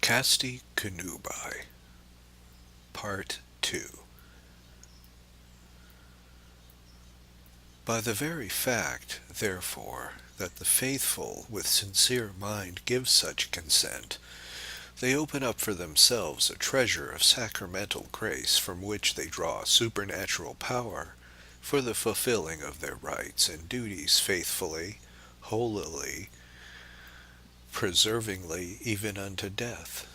Casti Connubii, Part 2. By the very fact, therefore, that the faithful with sincere mind give such consent, they open up for themselves a treasure of sacramental grace from which they draw supernatural power for the fulfilling of their rights and duties faithfully, holily, preservingly, even unto death.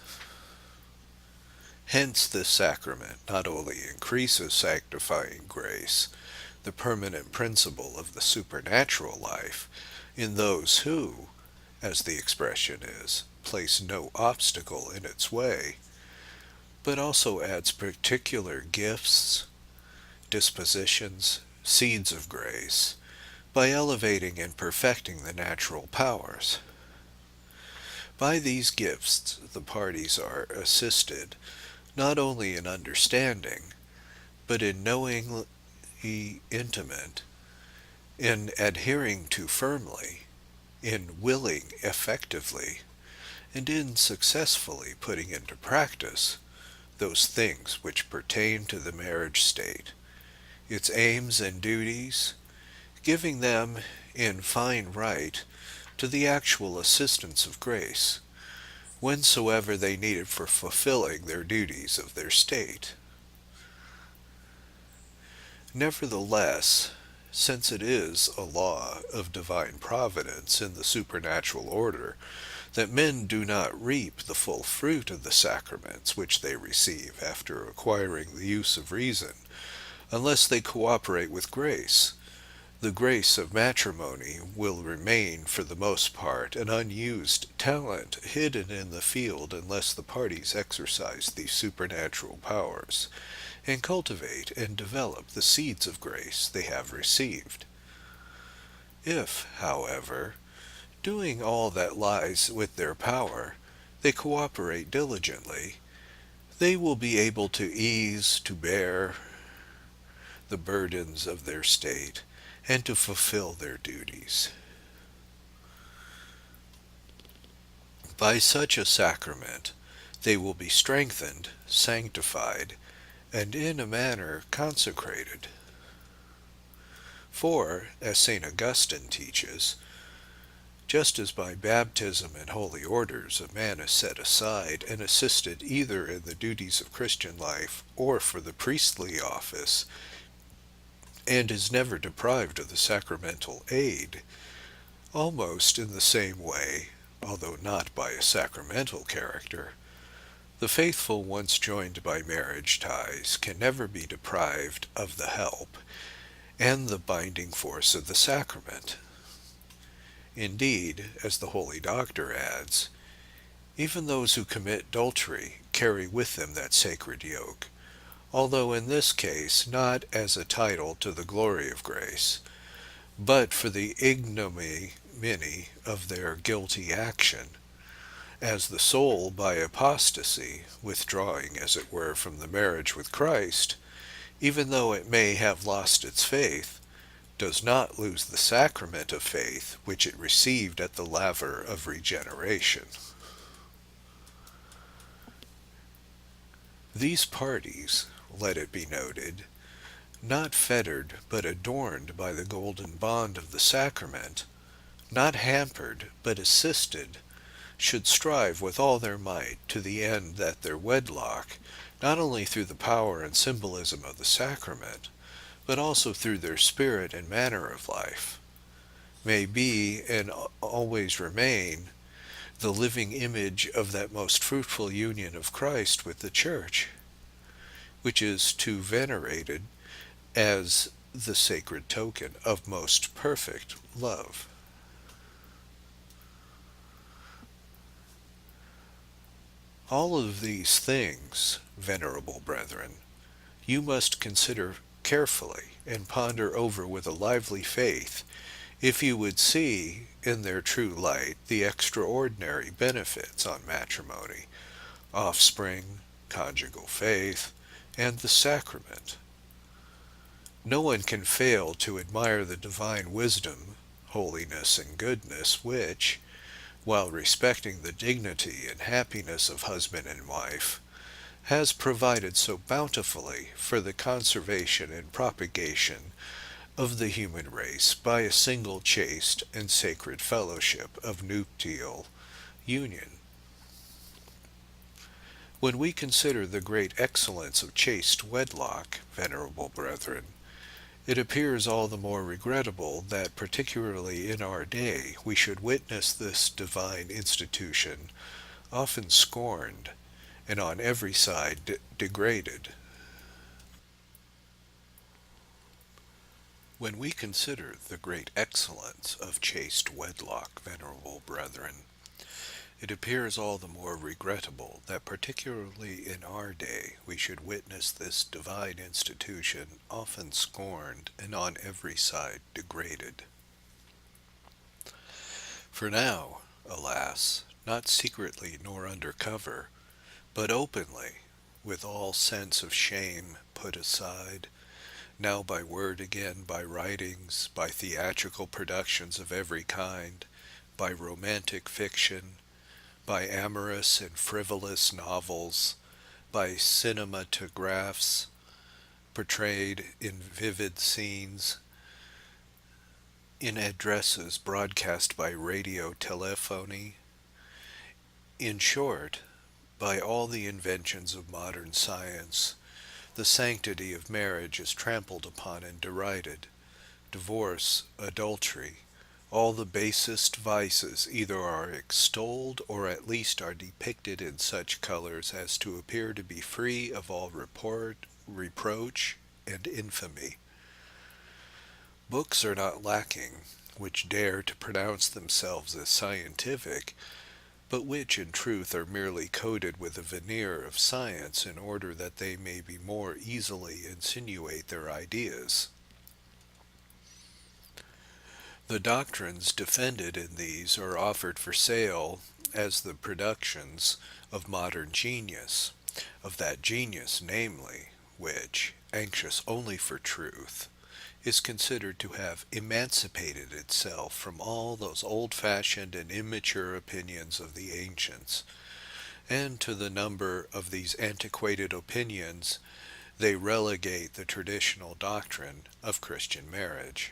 Hence this sacrament not only increases sanctifying grace, the permanent principle of the supernatural life, in those who, as the expression is, place no obstacle in its way, but also adds particular gifts, dispositions, seeds of grace, by elevating and perfecting the natural powers. By these gifts the parties are assisted, not only in understanding, but in knowingly intimate, in adhering to firmly, in willing effectively, and in successfully putting into practice those things which pertain to the marriage state, its aims and duties, giving them in fine right to the actual assistance of grace, whensoever they need it for fulfilling their duties of their state. Nevertheless, since it is a law of divine providence in the supernatural order that men do not reap the full fruit of the sacraments which they receive after acquiring the use of reason, unless they cooperate with grace, the grace of matrimony will remain for the most part an unused talent hidden in the field unless the parties exercise these supernatural powers, and cultivate and develop the seeds of grace they have received. If, however, doing all that lies with their power, they cooperate diligently, they will be able to bear the burdens of their state, and to fulfill their duties. By such a sacrament they will be strengthened, sanctified, and in a manner consecrated. For, as St. Augustine teaches, just as by baptism and holy orders a man is set aside and assisted either in the duties of Christian life or for the priestly office, and is never deprived of the sacramental aid, almost in the same way, although not by a sacramental character, the faithful once joined by marriage ties can never be deprived of the help and the binding force of the sacrament. Indeed, as the Holy Doctor adds, even those who commit adultery carry with them that sacred yoke, although in this case not as a title to the glory of grace, but for the ignominy of their guilty action, as the soul by apostasy, withdrawing as it were from the marriage with Christ, even though it may have lost its faith, does not lose the sacrament of faith which it received at the laver of regeneration. These parties, let it be noted, not fettered but adorned by the golden bond of the sacrament, not hampered but assisted, should strive with all their might to the end that their wedlock, not only through the power and symbolism of the sacrament, but also through their spirit and manner of life, may be and always remain the living image of that most fruitful union of Christ with the Church, which is to venerated as the sacred token of most perfect love. All of these things, venerable brethren, you must consider carefully and ponder over with a lively faith, if you would see in their true light the extraordinary benefits on matrimony, offspring, conjugal faith, and the sacrament. No one can fail to admire the divine wisdom, holiness, and goodness which, while respecting the dignity and happiness of husband and wife, has provided so bountifully for the conservation and propagation of the human race by a single chaste and sacred fellowship of nuptial union. When we consider the great excellence of chaste wedlock, venerable brethren, it appears all the more regrettable that particularly in our day we should witness this divine institution often scorned and on every side degraded. When we consider the great excellence of chaste wedlock, venerable brethren, it appears all the more regrettable that particularly in our day we should witness this divine institution often scorned and on every side degraded. For now, alas, not secretly nor under cover, but openly, with all sense of shame put aside, now by word again, by writings, by theatrical productions of every kind, by romantic fiction, by amorous and frivolous novels, by cinematographs portrayed in vivid scenes, in addresses broadcast by radio telephony, in short, by all the inventions of modern science, the sanctity of marriage is trampled upon and derided. Divorce, adultery, all the basest vices either are extolled or at least are depicted in such colors as to appear to be free of all report, reproach, and infamy. Books are not lacking which dare to pronounce themselves as scientific, but which in truth are merely coated with a veneer of science in order that they may be more easily insinuate their ideas. The doctrines defended in these are offered for sale as the productions of modern genius, of that genius, namely, which, anxious only for truth, is considered to have emancipated itself from all those old-fashioned and immature opinions of the ancients, and to the number of these antiquated opinions they relegate the traditional doctrine of Christian marriage.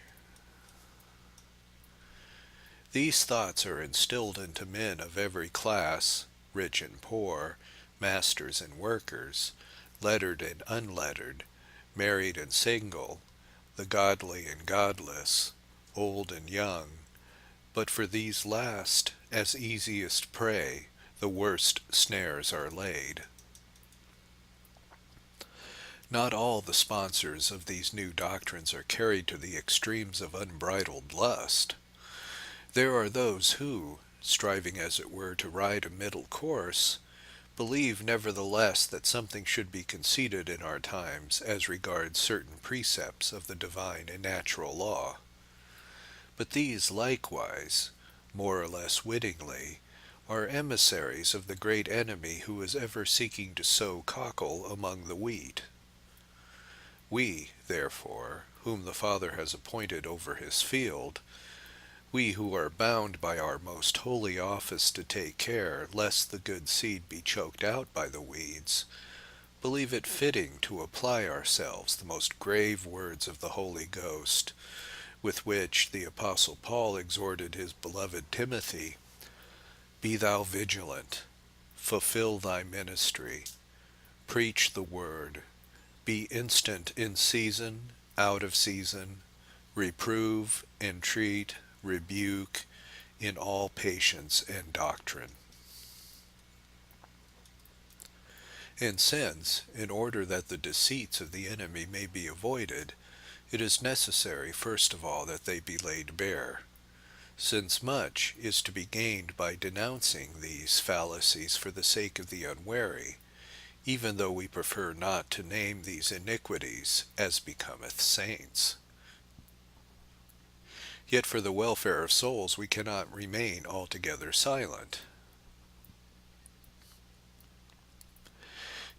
These thoughts are instilled into men of every class, rich and poor, masters and workers, lettered and unlettered, married and single, the godly and godless, old and young, but for these last, as easiest prey, the worst snares are laid. Not all the sponsors of these new doctrines are carried to the extremes of unbridled lust. There are those who, striving as it were to ride a middle course, believe nevertheless that something should be conceded in our times as regards certain precepts of the divine and natural law. But these likewise, more or less wittingly, are emissaries of the great enemy who is ever seeking to sow cockle among the wheat. We, therefore, whom the Father has appointed over his field, we who are bound by our most holy office to take care lest the good seed be choked out by the weeds, believe it fitting to apply ourselves the most grave words of the Holy Ghost, with which the Apostle Paul exhorted his beloved Timothy, "Be thou vigilant, fulfill thy ministry, preach the word, be instant in season, out of season, reprove, entreat, rebuke, in all patience and doctrine." And since, in order that the deceits of the enemy may be avoided, it is necessary first of all that they be laid bare, since much is to be gained by denouncing these fallacies for the sake of the unwary, even though we prefer not to name these iniquities as becometh saints. Yet for the welfare of souls we cannot remain altogether silent.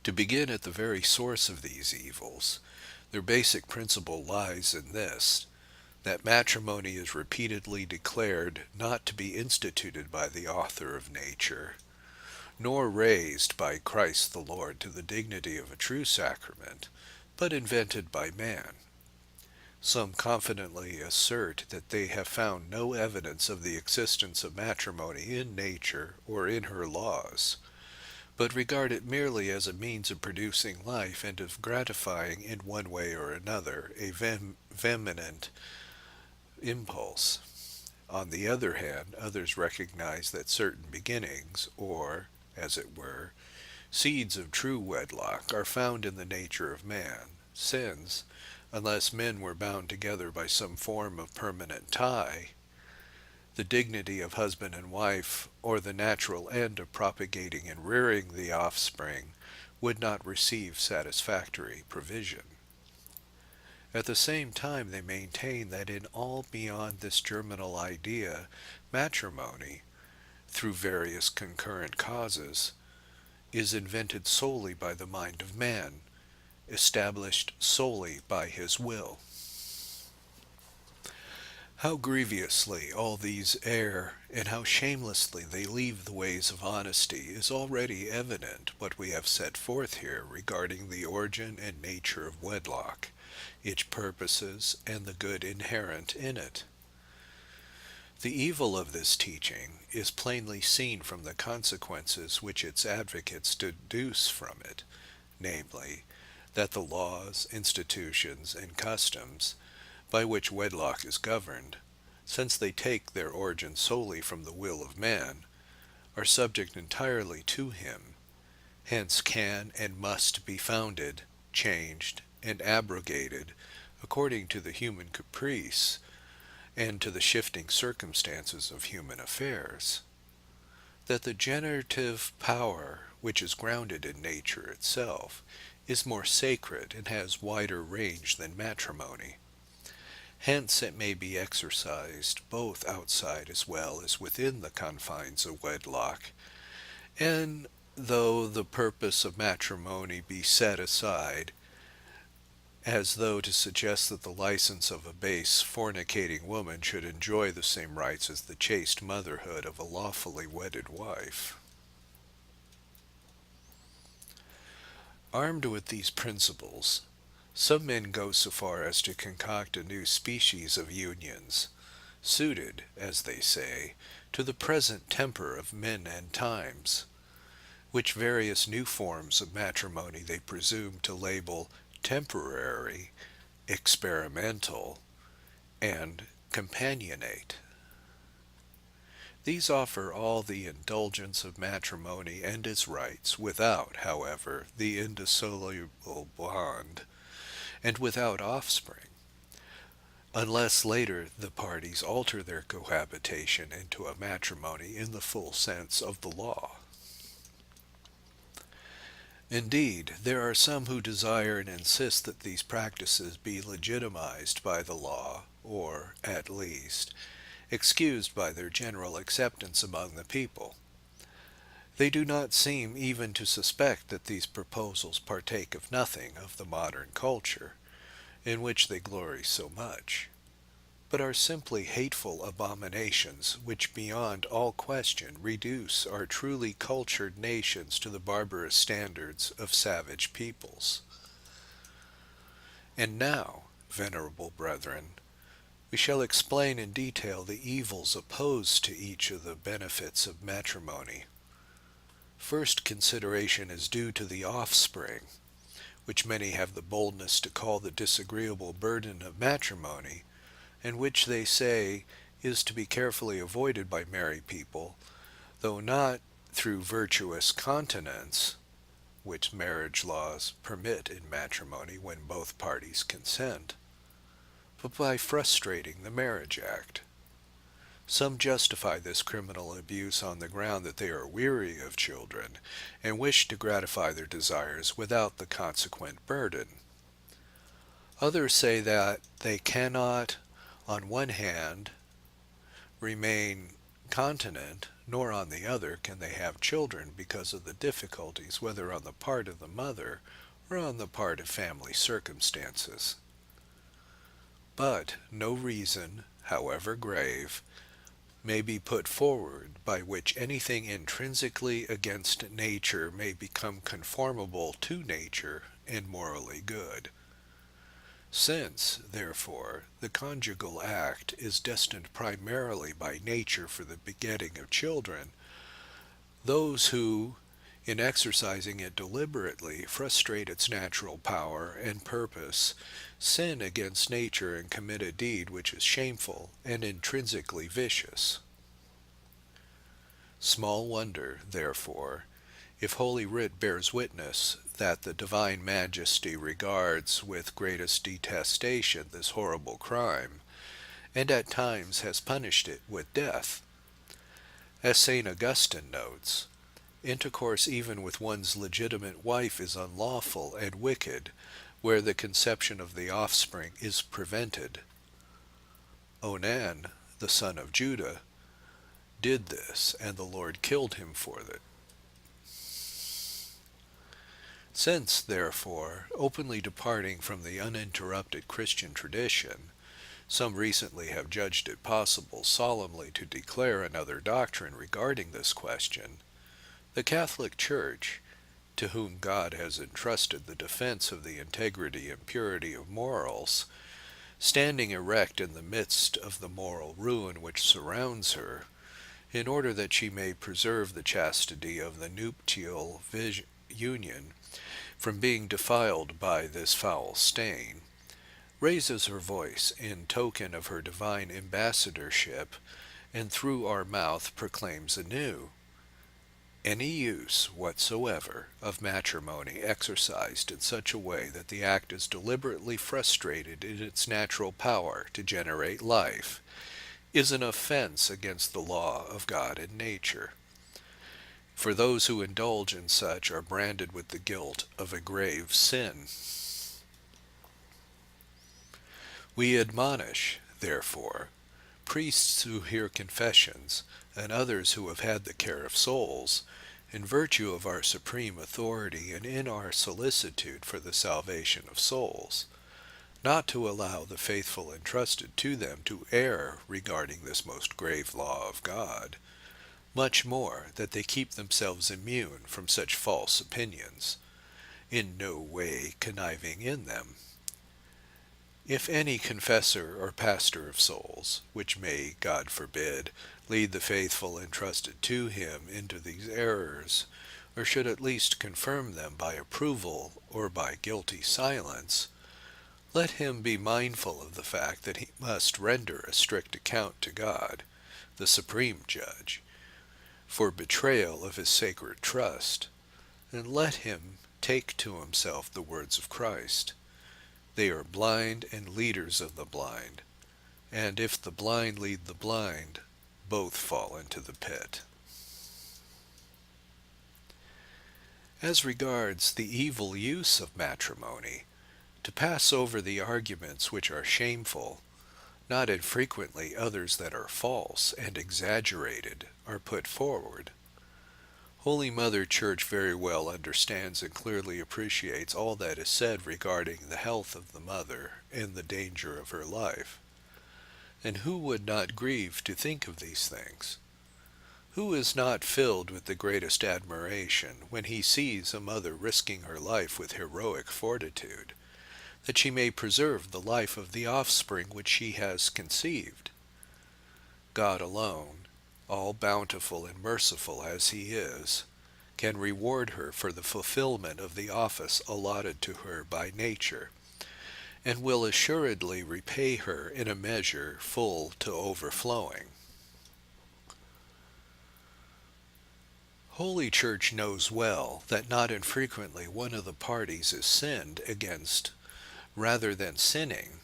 To begin at the very source of these evils, their basic principle lies in this, that matrimony is repeatedly declared not to be instituted by the author of nature, nor raised by Christ the Lord to the dignity of a true sacrament, but invented by man. Some confidently assert that they have found no evidence of the existence of matrimony in nature or in her laws, but regard it merely as a means of producing life and of gratifying in one way or another a vehement impulse. On the other hand, others recognize that certain beginnings, or, as it were, seeds of true wedlock, are found in the nature of man, since, unless men were bound together by some form of permanent tie, the dignity of husband and wife, or the natural end of propagating and rearing the offspring, would not receive satisfactory provision. At the same time, they maintain that in all beyond this germinal idea, matrimony, through various concurrent causes, is invented solely by the mind of man, established solely by his will. How grievously all these err, and how shamelessly they leave the ways of honesty, is already evident what we have set forth here regarding the origin and nature of wedlock, its purposes, and the good inherent in it. The evil of this teaching is plainly seen from the consequences which its advocates deduce from it, namely, that the laws, institutions, and customs, by which wedlock is governed, since they take their origin solely from the will of man, are subject entirely to him, hence can and must be founded, changed, and abrogated according to the human caprice and to the shifting circumstances of human affairs. That the generative power, which is grounded in nature itself, is more sacred and has wider range than matrimony. Hence it may be exercised both outside as well as within the confines of wedlock, and though the purpose of matrimony be set aside, as though to suggest that the license of a base fornicating woman should enjoy the same rights as the chaste motherhood of a lawfully wedded wife. Armed with these principles, some men go so far as to concoct a new species of unions, suited, as they say, to the present temper of men and times, which various new forms of matrimony they presume to label temporary, experimental, and companionate. These offer all the indulgence of matrimony and its rights, without, however, the indissoluble bond, and without offspring, unless later the parties alter their cohabitation into a matrimony in the full sense of the law. Indeed, there are some who desire and insist that these practices be legitimized by the law, or, at least, excused by their general acceptance among the people. They do not seem even to suspect that these proposals partake of nothing of the modern culture, in which they glory so much, but are simply hateful abominations which beyond all question reduce our truly cultured nations to the barbarous standards of savage peoples. And now, venerable brethren, we shall explain in detail the evils opposed to each of the benefits of matrimony. First consideration is due to the offspring, which many have the boldness to call the disagreeable burden of matrimony, and which they say is to be carefully avoided by married people, though not through virtuous continence, which marriage laws permit in matrimony when both parties consent, but by frustrating the marriage act. Some justify this criminal abuse on the ground that they are weary of children, and wish to gratify their desires without the consequent burden. Others say that they cannot, on one hand, remain continent, nor on the other can they have children because of the difficulties, whether on the part of the mother or on the part of family circumstances. But no reason, however grave, may be put forward by which anything intrinsically against nature may become conformable to nature and morally good. Since, therefore, the conjugal act is destined primarily by nature for the begetting of children, those who, in exercising it deliberately, frustrate its natural power and purpose, sin against nature and commit a deed which is shameful and intrinsically vicious. Small wonder, therefore, if Holy Writ bears witness that the Divine Majesty regards with greatest detestation this horrible crime, and at times has punished it with death. As St. Augustine notes, intercourse even with one's legitimate wife is unlawful and wicked, where the conception of the offspring is prevented. Onan, the son of Judah, did this, and the Lord killed him for it. Since, therefore, openly departing from the uninterrupted Christian tradition, some recently have judged it possible solemnly to declare another doctrine regarding this question, the Catholic Church, to whom God has entrusted the defense of the integrity and purity of morals, standing erect in the midst of the moral ruin which surrounds her, in order that she may preserve the chastity of the nuptial union from being defiled by this foul stain, raises her voice in token of her divine ambassadorship, and through our mouth proclaims anew, any use whatsoever of matrimony exercised in such a way that the act is deliberately frustrated in its natural power to generate life, is an offense against the law of God and nature. For those who indulge in such are branded with the guilt of a grave sin. We admonish, therefore, priests who hear confessions, and others who have had the care of souls, in virtue of our supreme authority and in our solicitude for the salvation of souls, not to allow the faithful entrusted to them to err regarding this most grave law of God, much more that they keep themselves immune from such false opinions, in no way conniving in them. If any confessor or pastor of souls, which may, God forbid, lead the faithful entrusted to him into these errors, or should at least confirm them by approval or by guilty silence, let him be mindful of the fact that he must render a strict account to God, the supreme judge, for betrayal of his sacred trust, and let him take to himself the words of Christ. They are blind and leaders of the blind, and if the blind lead the blind, both fall into the pit. As regards the evil use of matrimony, to pass over the arguments which are shameful, not infrequently others that are false and exaggerated are put forward. Holy Mother Church very well understands and clearly appreciates all that is said regarding the health of the mother and the danger of her life. And who would not grieve to think of these things? Who is not filled with the greatest admiration when he sees a mother risking her life with heroic fortitude, that she may preserve the life of the offspring which she has conceived? God alone, all bountiful and merciful as he is, can reward her for the fulfillment of the office allotted to her by nature, and will assuredly repay her in a measure full to overflowing. Holy Church knows well that not infrequently one of the parties is sinned against rather than sinning,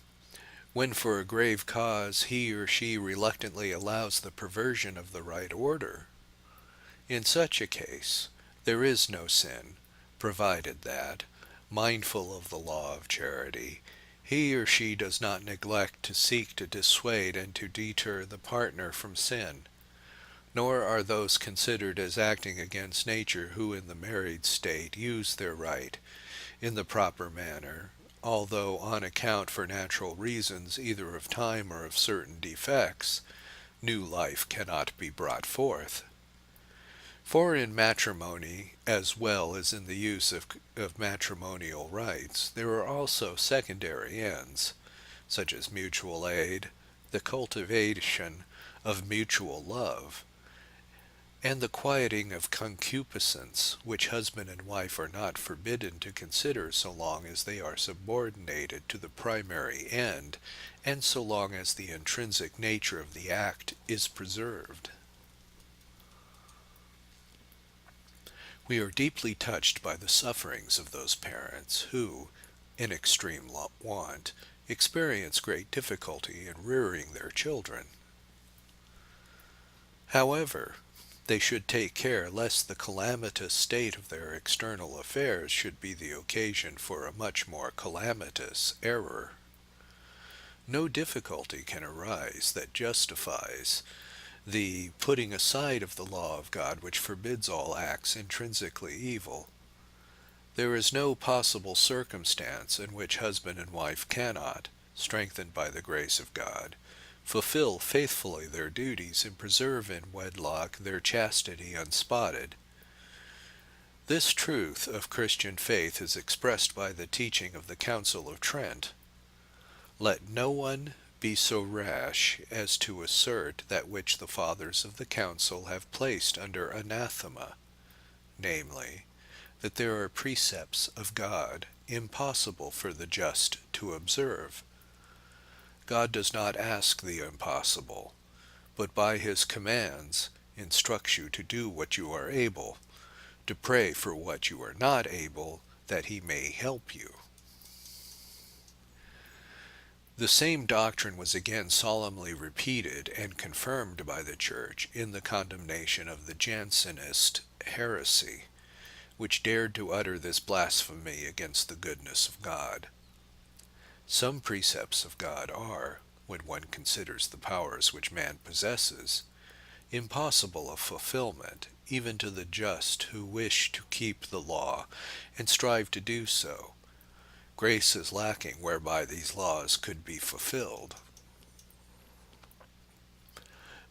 when for a grave cause he or she reluctantly allows the perversion of the right order. In such a case, there is no sin, provided that, mindful of the law of charity, he or she does not neglect to seek to dissuade and to deter the partner from sin, nor are those considered as acting against nature who in the married state use their right, in the proper manner, although on account for natural reasons either of time or of certain defects, new life cannot be brought forth. For in matrimony, as well as in the use of matrimonial rites, there are also secondary ends, such as mutual aid, the cultivation of mutual love, and the quieting of concupiscence, which husband and wife are not forbidden to consider so long as they are subordinated to the primary end, and so long as the intrinsic nature of the act is preserved. We are deeply touched by the sufferings of those parents who, in extreme want, experience great difficulty in rearing their children. However, they should take care lest the calamitous state of their external affairs should be the occasion for a much more calamitous error. No difficulty can arise that justifies the putting aside of the law of God which forbids all acts intrinsically evil. There is no possible circumstance in which husband and wife cannot, strengthened by the grace of God, fulfill faithfully their duties and preserve in wedlock their chastity unspotted. This truth of Christian faith is expressed by the teaching of the Council of Trent. Let no one be so rash as to assert that which the fathers of the council have placed under anathema, namely, that there are precepts of God impossible for the just to observe. God does not ask the impossible, but by his commands instructs you to do what you are able, to pray for what you are not able, that he may help you. The same doctrine was again solemnly repeated and confirmed by the Church in the condemnation of the Jansenist heresy, which dared to utter this blasphemy against the goodness of God. Some precepts of God are, when one considers the powers which man possesses, impossible of fulfillment, even to the just who wish to keep the law and strive to do so. Grace is lacking whereby these laws could be fulfilled.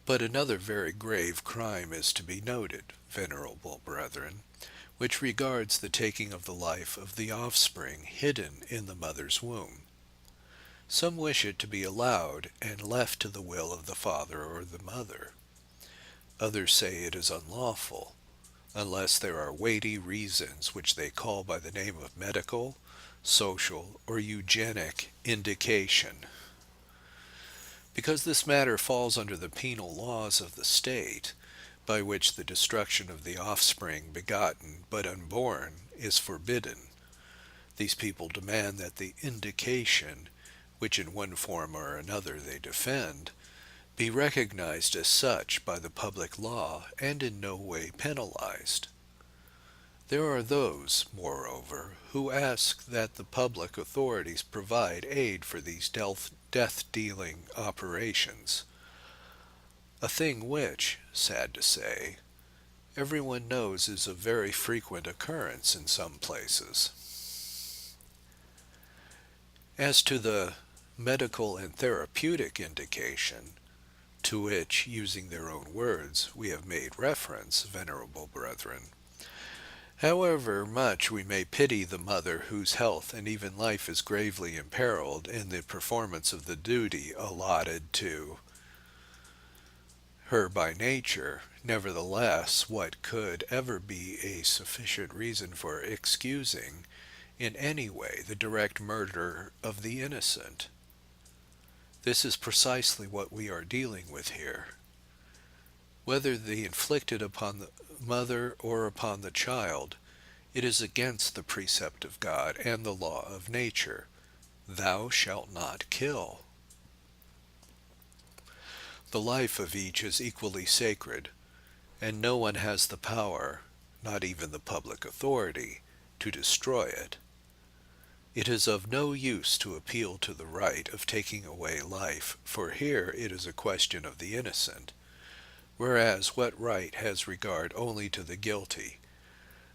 But another very grave crime is to be noted, venerable brethren, which regards the taking of the life of the offspring hidden in the mother's womb. Some wish it to be allowed and left to the will of the father or the mother. Others say it is unlawful, unless there are weighty reasons which they call by the name of medical, social, or eugenic indication. Because this matter falls under the penal laws of the state, by which the destruction of the offspring begotten but unborn is forbidden, these people demand that the indication, which in one form or another they defend, be recognized as such by the public law and in no way penalized. There are those, moreover, who ask that the public authorities provide aid for these death-dealing operations, a thing which, sad to say, everyone knows is of very frequent occurrence in some places. As to the medical and therapeutic indication, to which, using their own words, we have made reference, venerable brethren, however much we may pity the mother whose health and even life is gravely imperiled in the performance of the duty allotted to her by nature, nevertheless, what could ever be a sufficient reason for excusing in any way the direct murder of the innocent? This is precisely what we are dealing with here. Whether the inflicted upon the mother or upon the child, it is against the precept of God and the law of nature, "Thou shalt not kill." The life of each is equally sacred, and no one has the power, not even the public authority, to destroy it. It is of no use to appeal to the right of taking away life, for here it is a question of the innocent, whereas what right has regard only to the guilty?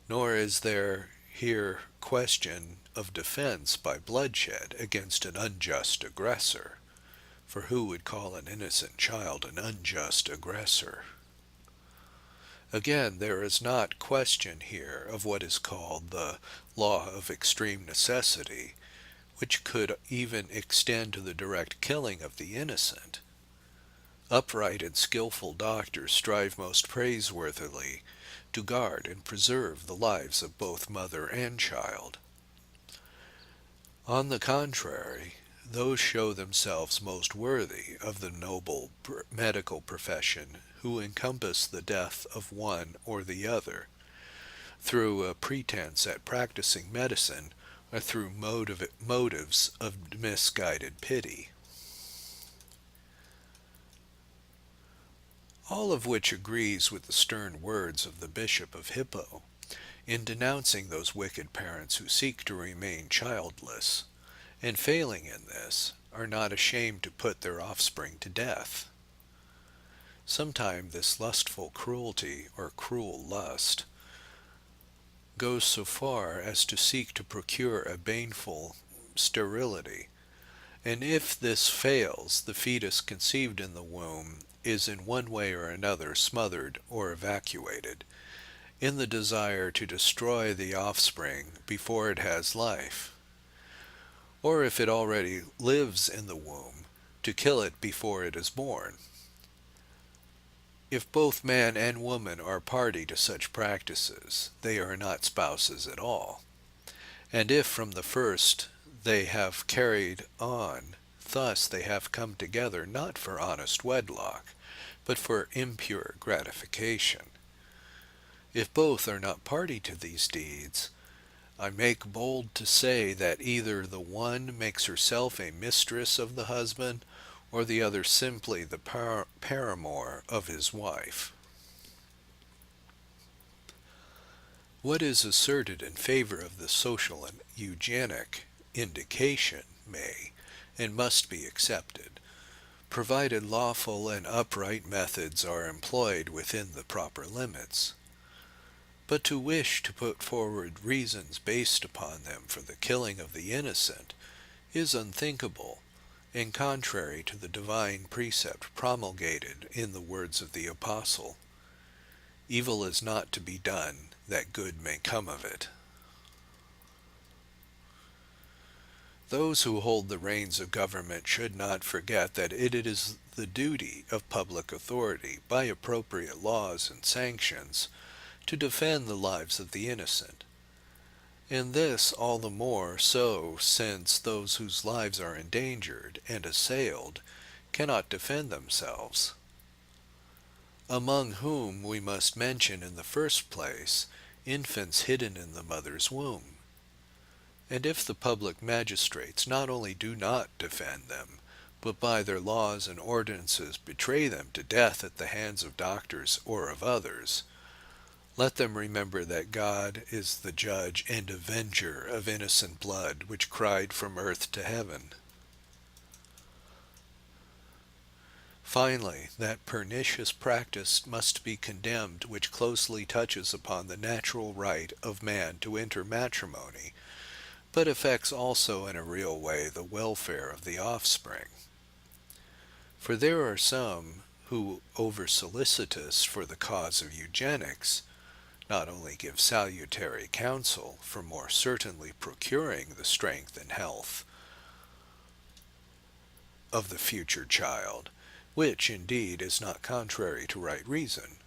Nor is there here question of defense by bloodshed against an unjust aggressor. For who would call an innocent child an unjust aggressor? Again, there is not question here of what is called the law of extreme necessity, which could even extend to the direct killing of the innocent. Upright and skillful doctors strive most praiseworthily to guard and preserve the lives of both mother and child. On the contrary, those show themselves most worthy of the noble medical profession who encompass the death of one or the other, through a pretense at practicing medicine or through motives of misguided pity. All of which agrees with the stern words of the Bishop of Hippo, in denouncing those wicked parents who seek to remain childless, and failing in this, are not ashamed to put their offspring to death. Sometimes this lustful cruelty, or cruel lust, goes so far as to seek to procure a baneful sterility, and if this fails, the fetus conceived in the womb is in one way or another smothered or evacuated, in the desire to destroy the offspring before it has life, or if it already lives in the womb, to kill it before it is born. If both man and woman are party to such practices, they are not spouses at all, and if from the first they have carried on, thus they have come together not for honest wedlock, but for impure gratification. If both are not party to these deeds, I make bold to say that either the one makes herself a mistress of the husband, or the other simply the paramour of his wife. What is asserted in favor of the social and eugenic indication may and must be accepted, provided lawful and upright methods are employed within the proper limits. But to wish to put forward reasons based upon them for the killing of the innocent is unthinkable, and contrary to the divine precept promulgated in the words of the Apostle, "Evil is not to be done, that good may come of it." Those who hold the reins of government should not forget that it is the duty of public authority, by appropriate laws and sanctions, to defend the lives of the innocent. And this all the more so since those whose lives are endangered and assailed cannot defend themselves, among whom we must mention in the first place infants hidden in the mother's womb. And if the public magistrates not only do not defend them, but by their laws and ordinances betray them to death at the hands of doctors or of others, let them remember that God is the judge and avenger of innocent blood which cried from earth to heaven. Finally, that pernicious practice must be condemned which closely touches upon the natural right of man to enter matrimony, but affects also in a real way the welfare of the offspring. For there are some who, over-solicitous for the cause of eugenics, not only give salutary counsel for more certainly procuring the strength and health of the future child, which indeed is not contrary to right reason,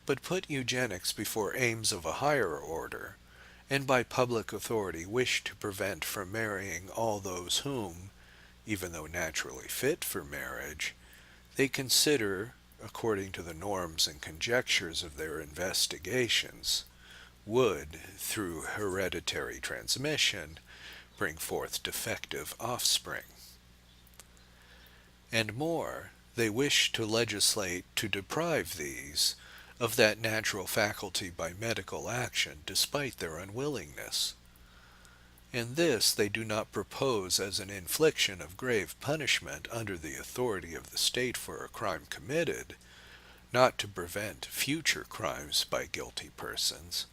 but put eugenics before aims of a higher order, and by public authority wish to prevent from marrying all those whom, even though naturally fit for marriage, they consider, according to the norms and conjectures of their investigations, would, through hereditary transmission, bring forth defective offspring. And more, they wish to legislate to deprive these of that natural faculty by medical action, despite their unwillingness. And this they do not propose as an infliction of grave punishment under the authority of the state for a crime committed, not to prevent future crimes by guilty persons,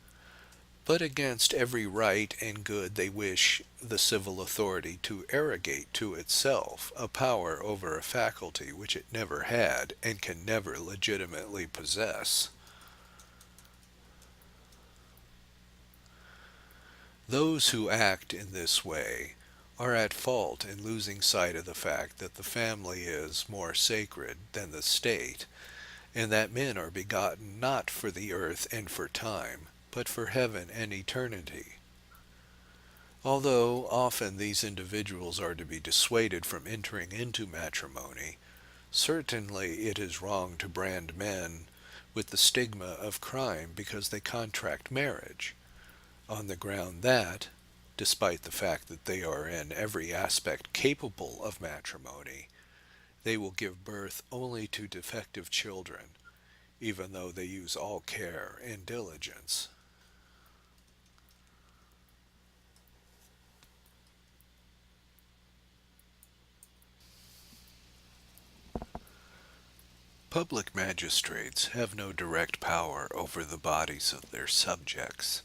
but against every right and good they wish the civil authority to arrogate to itself a power over a faculty which it never had and can never legitimately possess. Those who act in this way are at fault in losing sight of the fact that the family is more sacred than the state, and that men are begotten not for the earth and for time, but for heaven and eternity. Although often these individuals are to be dissuaded from entering into matrimony, certainly it is wrong to brand men with the stigma of crime because they contract marriage, on the ground that, despite the fact that they are in every aspect capable of matrimony, they will give birth only to defective children, even though they use all care and diligence. Public magistrates have no direct power over the bodies of their subjects.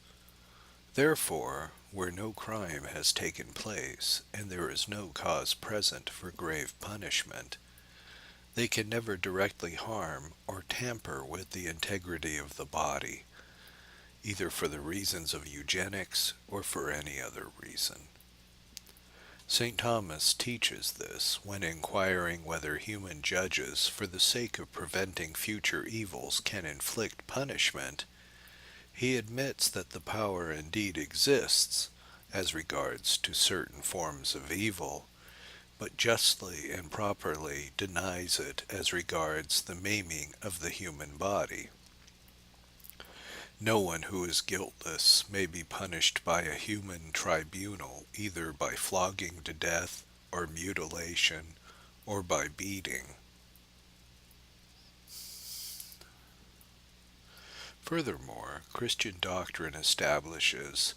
Therefore, where no crime has taken place, and there is no cause present for grave punishment, they can never directly harm or tamper with the integrity of the body, either for the reasons of eugenics or for any other reason. St. Thomas teaches this when inquiring whether human judges, for the sake of preventing future evils, can inflict punishment. He admits that the power indeed exists as regards to certain forms of evil, but justly and properly denies it as regards the maiming of the human body. No one who is guiltless may be punished by a human tribunal either by flogging to death or mutilation or by beating. Furthermore, Christian doctrine establishes,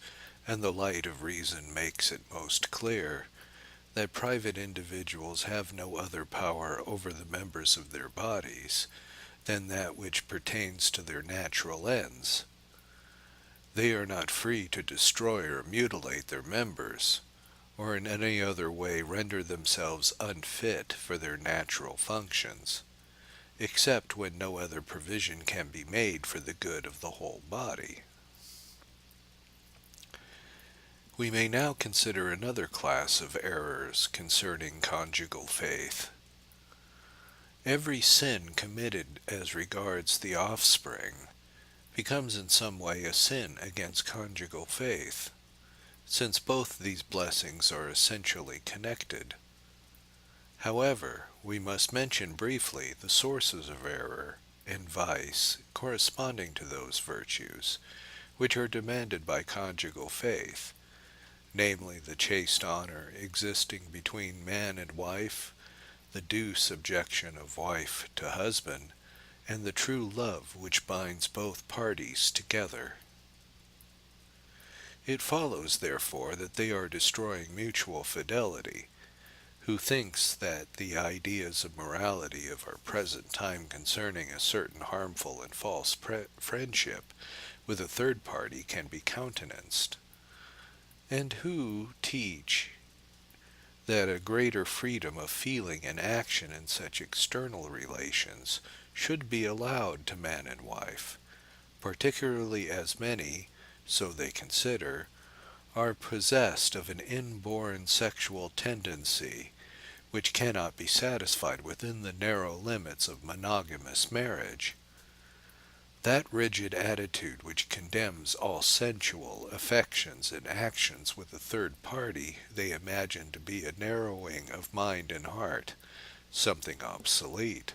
and the light of reason makes it most clear, that private individuals have no other power over the members of their bodies than that which pertains to their natural ends. They are not free to destroy or mutilate their members, or in any other way render themselves unfit for their natural functions, except when no other provision can be made for the good of the whole body. We may now consider another class of errors concerning conjugal faith. Every sin committed as regards the offspring becomes in some way a sin against conjugal faith, since both these blessings are essentially connected. However, we must mention briefly the sources of error and vice corresponding to those virtues which are demanded by conjugal faith, namely the chaste honor existing between man and wife, the due subjection of wife to husband, and the true love which binds both parties together. It follows, therefore, that they are destroying mutual fidelity. Who thinks that the ideas of morality of our present time concerning a certain harmful and false friendship with a third party can be countenanced? And who teach that a greater freedom of feeling and action in such external relations should be allowed to man and wife, particularly as many, so they consider, are possessed of an inborn sexual tendency which cannot be satisfied within the narrow limits of monogamous marriage. That rigid attitude which condemns all sensual affections and actions with a third party they imagine to be a narrowing of mind and heart, something obsolete,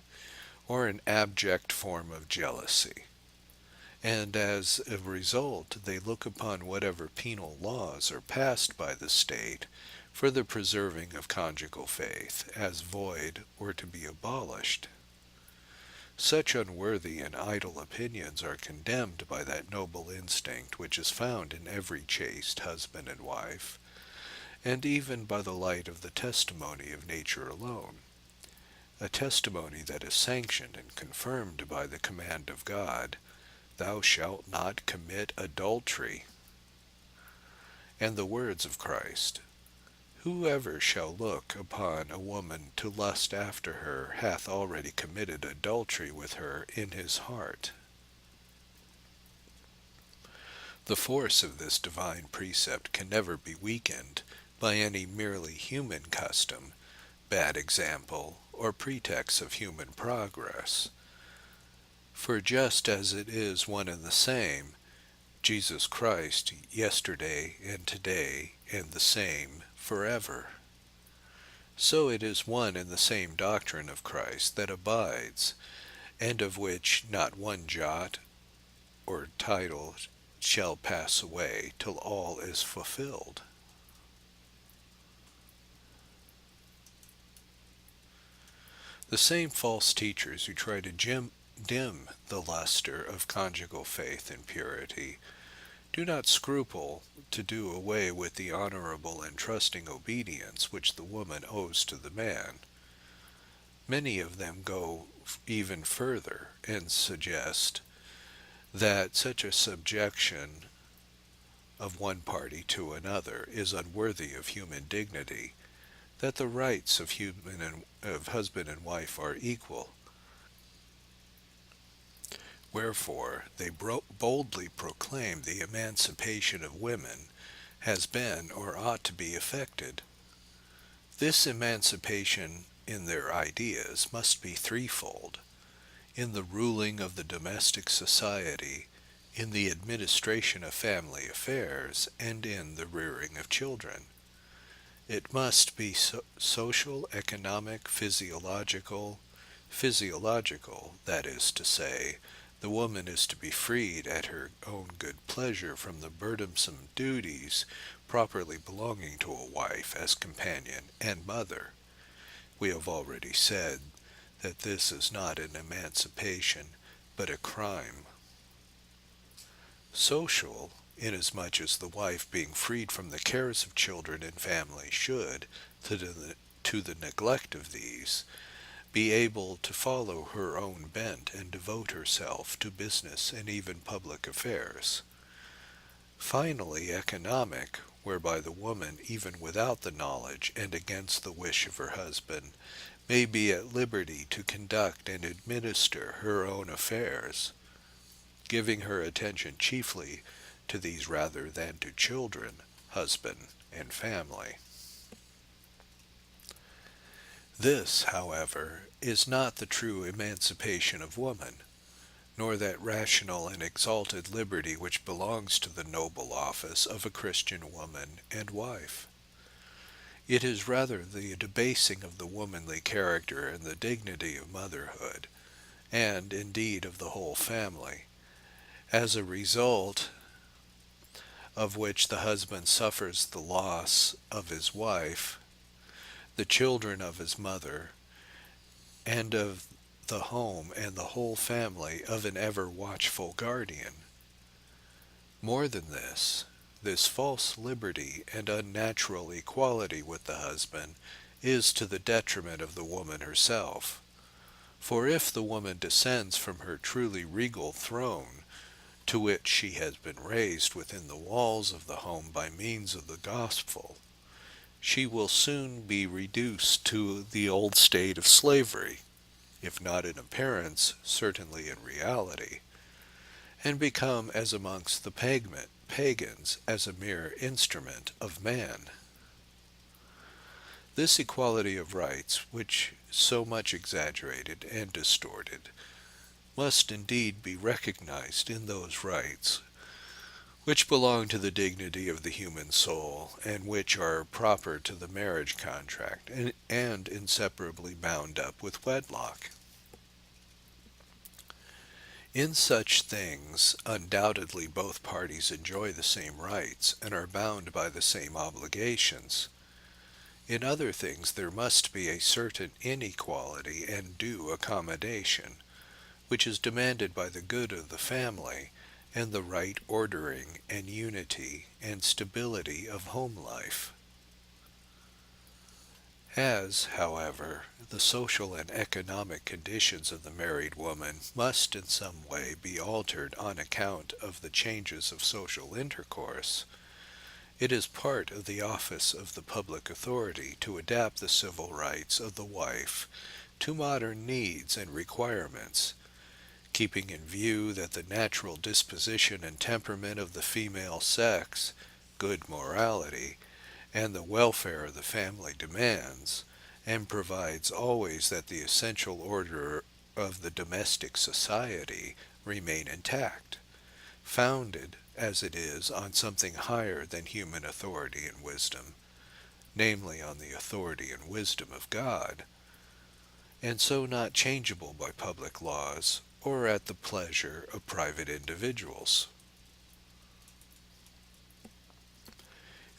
or an abject form of jealousy. And as a result they look upon whatever penal laws are passed by the state for the preserving of conjugal faith as void or to be abolished. Such unworthy and idle opinions are condemned by that noble instinct which is found in every chaste husband and wife, and even by the light of the testimony of nature alone, a testimony that is sanctioned and confirmed by the command of God, "Thou shalt not commit adultery." and the words of Christ, "Whoever shall look upon a woman to lust after her hath already committed adultery with her in his heart." The force of this divine precept can never be weakened by any merely human custom, bad example, or pretext of human progress. For just as it is one and the same, Jesus Christ, yesterday and today and the same forever, so it is one and the same doctrine of Christ that abides, and of which not one jot or tittle shall pass away till all is fulfilled. The same false teachers who try to dim the luster of conjugal faith and purity do not scruple to do away with the honorable and trusting obedience which the woman owes to the man. Many of them go even further and suggest that such a subjection of one party to another is unworthy of human dignity, that the rights of husband and wife are equal. Wherefore they boldly proclaim the emancipation of women has been or ought to be effected. This emancipation in their ideas must be threefold: in the ruling of the domestic society, in the administration of family affairs, and in the rearing of children. It must be social, economic, physiological, that is to say, the woman is to be freed at her own good pleasure from the burdensome duties properly belonging to a wife as companion and mother. We have already said that this is not an emancipation, but a crime. Social, inasmuch as the wife, being freed from the cares of children and family, should, to the neglect of these, be able to follow her own bent and devote herself to business and even public affairs. Finally, economic, whereby the woman, even without the knowledge and against the wish of her husband, may be at liberty to conduct and administer her own affairs, giving her attention chiefly to these rather than to children, husband, and family. This, however, is not the true emancipation of woman, nor that rational and exalted liberty which belongs to the noble office of a Christian woman and wife. It is rather the debasing of the womanly character and the dignity of motherhood, and indeed of the whole family, as a result of which the husband suffers the loss of his wife, the children of his mother, and of the home and the whole family of an ever watchful guardian. More than this false liberty and unnatural equality with the husband is to the detriment of the woman herself. For if the woman descends from her truly regal throne, to which she has been raised within the walls of the home by means of the gospel, she will soon be reduced to the old state of slavery, if not in appearance, certainly in reality, and become, as amongst the pagans, as a mere instrument of man. This equality of rights, which so much exaggerated and distorted, must indeed be recognized in those rights which belong to the dignity of the human soul, and which are proper to the marriage contract, and inseparably bound up with wedlock. In such things, undoubtedly both parties enjoy the same rights, and are bound by the same obligations. In other things there must be a certain inequality and due accommodation, which is demanded by the good of the family, and the right ordering and unity and stability of home life. As, however, the social and economic conditions of the married woman must in some way be altered on account of the changes of social intercourse, It is part of the office of the public authority to adapt the civil rights of the wife to modern needs and requirements, keeping in view that the natural disposition and temperament of the female sex, good morality, and the welfare of the family demands, and provides always that the essential order of the domestic society remain intact, founded, as it is, on something higher than human authority and wisdom, namely on the authority and wisdom of God, and so not changeable by public laws or at the pleasure of private individuals.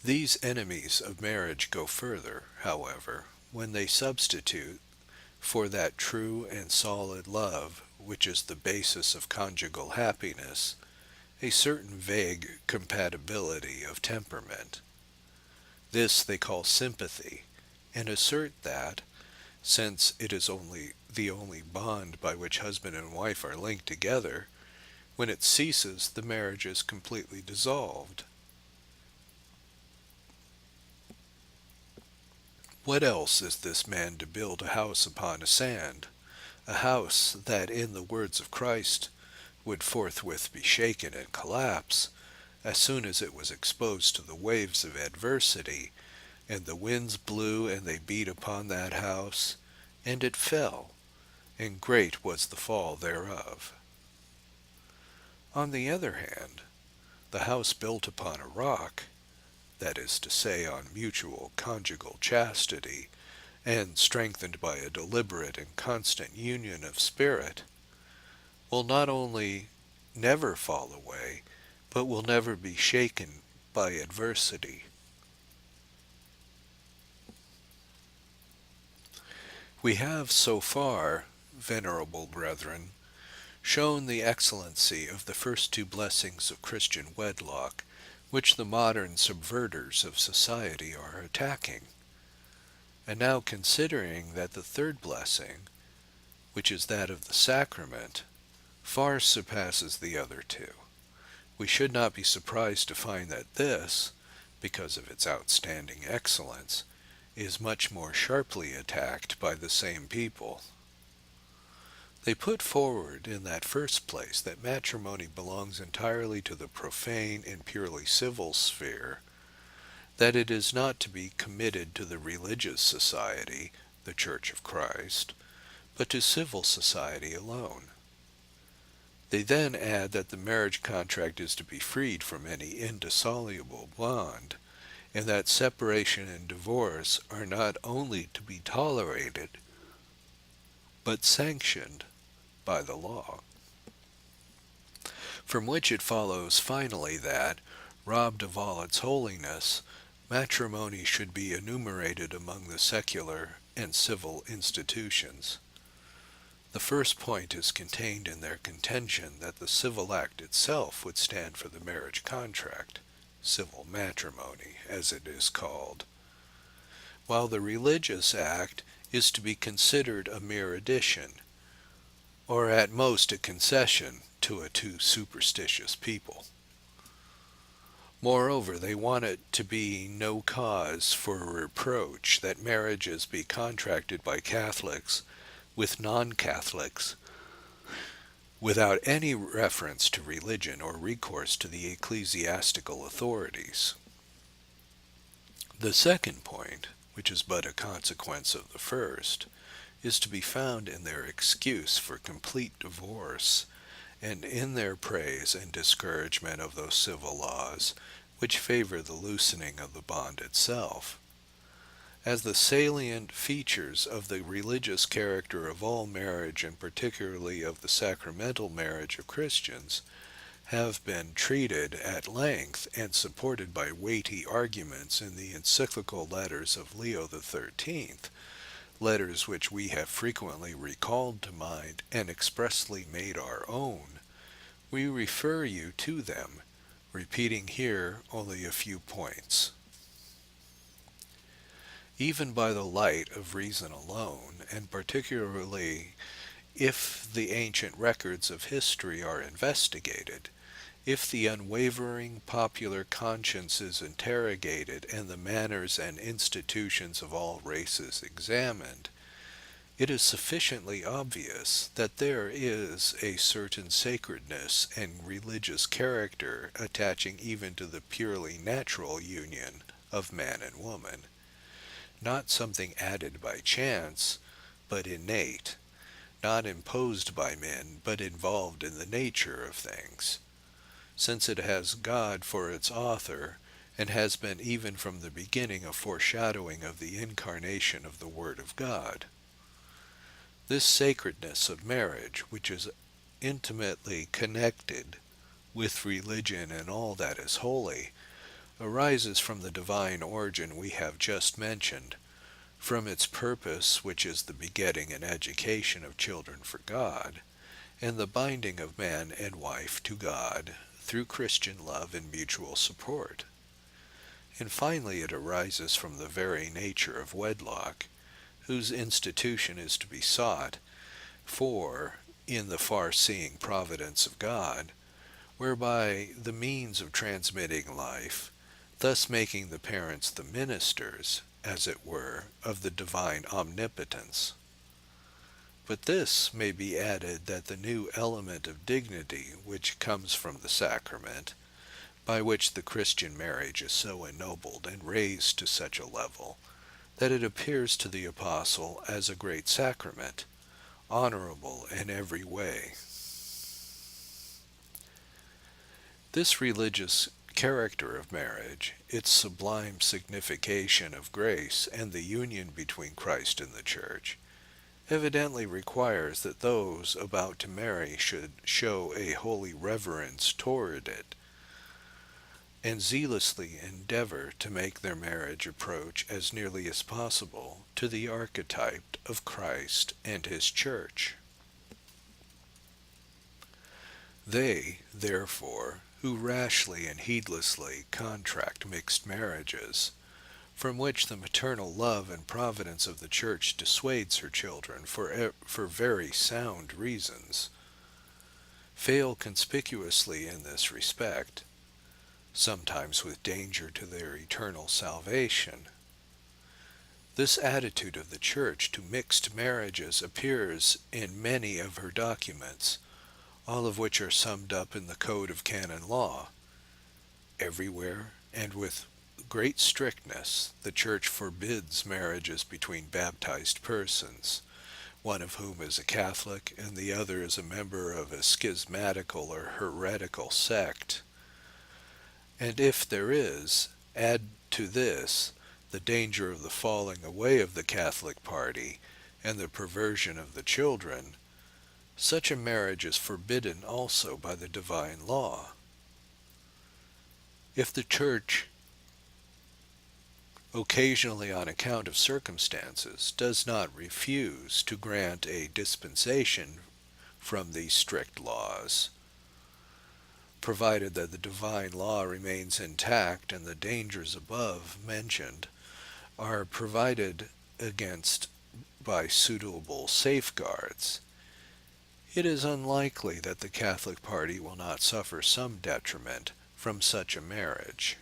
These enemies of marriage go further, however, when they substitute for that true and solid love which is the basis of conjugal happiness a certain vague compatibility of temperament. This they call sympathy, and assert that, since it is the only bond by which husband and wife are linked together, when it ceases the marriage is completely dissolved. What else is this man to build a house upon a sand, a house that, in the words of Christ, would forthwith be shaken and collapse, as soon as it was exposed to the waves of adversity, and the winds blew and they beat upon that house, and it fell, and great was the fall thereof. On the other hand, the house built upon a rock, that is to say, on mutual conjugal chastity, and strengthened by a deliberate and constant union of spirit, will not only never fall away, but will never be shaken by adversity. We have so far, venerable brethren, shown the excellency of the first two blessings of Christian wedlock, which the modern subverters of society are attacking. And now considering that the third blessing, which is that of the sacrament, far surpasses the other two, we should not be surprised to find that this, because of its outstanding excellence, is much more sharply attacked by the same people. They put forward in that first place that matrimony belongs entirely to the profane and purely civil sphere, that it is not to be committed to the religious society, the Church of Christ, but to civil society alone. They then add that the marriage contract is to be freed from any indissoluble bond, and that separation and divorce are not only to be tolerated, but sanctioned by the law. From which it follows finally that, robbed of all its holiness, matrimony should be enumerated among the secular and civil institutions. The first point is contained in their contention that the civil act itself would stand for the marriage contract, civil matrimony, as it is called, while the religious act is to be considered a mere addition, or at most a concession to a too superstitious people. Moreover, they want it to be no cause for reproach that marriages be contracted by Catholics with non-Catholics without any reference to religion or recourse to the ecclesiastical authorities. The second point, which is but a consequence of the first, is to be found in their excuse for complete divorce, and in their praise and discouragement of those civil laws which favor the loosening of the bond itself. As the salient features of the religious character of all marriage, and particularly of the sacramental marriage of Christians, have been treated at length and supported by weighty arguments in the encyclical letters of Leo XIII, letters which we have frequently recalled to mind and expressly made our own, we refer you to them, repeating here only a few points. Even by the light of reason alone, and particularly if the ancient records of history are investigated, If the unwavering popular conscience is interrogated and the manners and institutions of all races examined, it is sufficiently obvious that there is a certain sacredness and religious character attaching even to the purely natural union of man and woman, not something added by chance, but innate, not imposed by men, but involved in the nature of things, since it has God for its author, and has been even from the beginning a foreshadowing of the incarnation of the Word of God. This sacredness of marriage, which is intimately connected with religion and all that is holy, arises from the divine origin we have just mentioned, from its purpose, which is the begetting and education of children for God, and the binding of man and wife to God through Christian love and mutual support. And finally it arises from the very nature of wedlock, whose institution is to be sought, for, in the far-seeing providence of God, whereby the means of transmitting life, thus making the parents the ministers, as it were, of the divine omnipotence. But this may be added that the new element of dignity which comes from the sacrament, by which the Christian marriage is so ennobled and raised to such a level, that it appears to the apostle as a great sacrament, honorable in every way. This religious character of marriage, its sublime signification of grace, and the union between Christ and the Church, evidently requires that those about to marry should show a holy reverence toward it, and zealously endeavor to make their marriage approach as nearly as possible to the archetype of Christ and his Church. They, therefore, who rashly and heedlessly contract mixed marriages, from which the maternal love and providence of the Church dissuades her children for very sound reasons, fail conspicuously in this respect, sometimes with danger to their eternal salvation. This attitude of the Church to mixed marriages appears in many of her documents, all of which are summed up in the Code of Canon Law. Everywhere, and with great strictness, the Church forbids marriages between baptized persons, one of whom is a Catholic and the other is a member of a schismatical or heretical sect. And if there is, add to this the danger of the falling away of the Catholic party and the perversion of the children, such a marriage is forbidden also by the divine law. If the Church, occasionally on account of circumstances, does not refuse to grant a dispensation from these strict laws, provided that the divine law remains intact and the dangers above mentioned are provided against by suitable safeguards, it is unlikely that the Catholic party will not suffer some detriment from such a marriage.